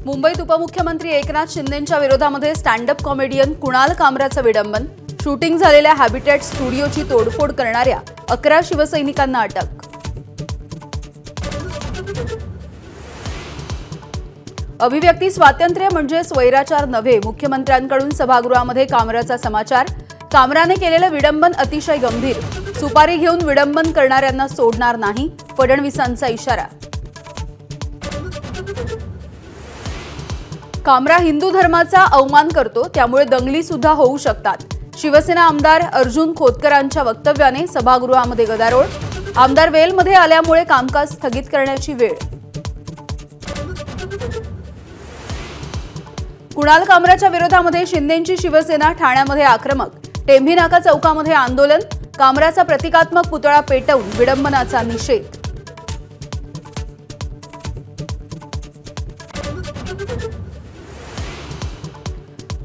मुंबईत उपमुख्यमंत्री एकनाथ शिंदेंच्या विरोधामध्ये स्टँड अप कॉमेडियन कुणाल कामराचं विडंबन। शूटिंग झालेल्या हॅबिटॅट स्टुडिओची तोडफोड करणाऱ्या 11 शिवसैनिकांना अटक। अभिव्यक्ती स्वातंत्र्य म्हणजे स्वैराचार नव्हे, मुख्यमंत्र्यांकडून सभागृहामध्ये कामराचा समाचार। कामराने केलेलं विडंबन अतिशय गंभीर, सुपारी घेऊन विडंबन करणाऱ्यांना सोडणार नाही, फडणवीसांचा इशारा। कामरा हिंदू धर्माचा अवमान करतो, त्यामुळे दंगली सुद्धा होऊ शकतात। शिवसेना आमदार अर्जुन खोतकरांच्या वक्तव्याने सभागृहामध्ये गदारोळ। आमदार वेलमध्ये आल्यामुळे कामकाज स्थगित करण्याची वेळ। कुणाल कामराच्या विरोधामध्ये शिंदेंची शिवसेना ठाण्यामध्ये आक्रमक। टेंभी नाका चौकामध्ये आंदोलन। कामराचा प्रतिकात्मक पुतळा पेटवून विडंबनाचा निषेध।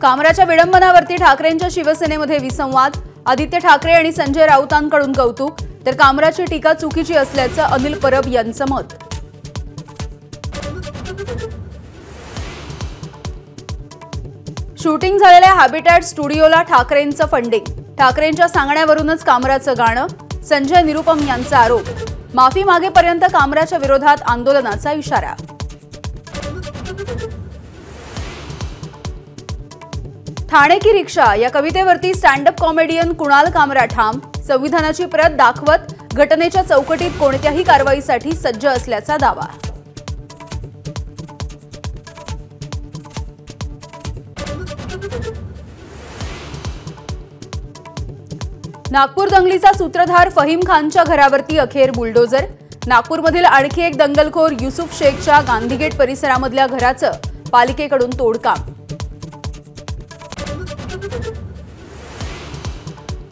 कामराच्या विडंबनावरती ठाकरेंच्या शिवसेनेमध्ये विसंवाद। आदित्य ठाकरे आणि संजय राऊतांकडून कौतुक, तर कामराची टीका चुकीची असल्याचं अनिल परब यांचं मत। शूटिंग झालेल्या हॅबिटॅट स्टुडिओला ठाकरेंचं फंडिंग। ठाकरेंच्या सांगण्यावरूनच कामराचं गाणं। संजय निरुपम यांचा आरोप। माफी मागेपर्यंत कामराच्या विरोधात आंदोलनाचा इशारा। ठाणे की रिक्षा या कवितेवरती स्टँड अप कॉमेडियन कुणाल कामरा ठाम। संविधानाची प्रत दाखवत घटनेच्या चौकटीत कोणत्याही कारवाईसाठी सज्ज असल्याचा दावा। नागपूर दंगलीचा सूत्रधार फहीम खानच्या घरावरती अखेर बुलडोजर। नागपूरमधील आणखी एक दंगलखोर युसुफ शेखच्या गांधीगेट परिसरामधल्या घराचं पालिकेकडून तोडकाम।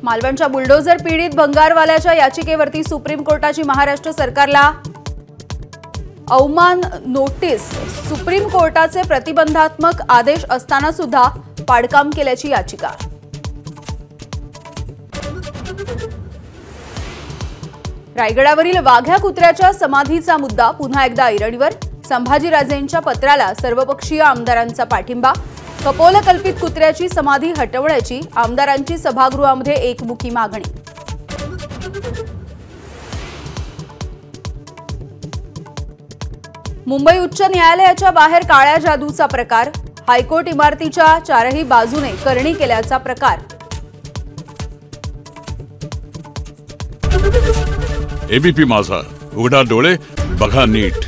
मालवणच्या बुलडोजर पीडित भंगारवाल्याच्या याचिकेवरती सुप्रीम कोर्टाची महाराष्ट्र सरकारला अवमान नोटीस। सुप्रीम कोर्टाचे प्रतिबंधात्मक आदेश असताना सुद्धा पाडकाम केल्याची याचिका। रायगडावरील वाघ्या कुत्र्याच्या समाधीचा मुद्दा पुन्हा एकदा ऐरणीवर। संभाजीराजेंच्या पत्राला सर्वपक्षीय आमदारांचा पाठिंबा। कपोलकल्पित कुत्र्याची समाधी हटवण्याची आमदारांची सभागृहामध्ये एकमुखी मागणी। मुंबई उच्च न्यायालयाच्या बाहेर काळ्या जादूचा प्रकार। हायकोर्ट इमारतीच्या चारही बाजूने करणी केल्याचा प्रकार। एबीपी माझा, उघडा डोळे बघा नीट।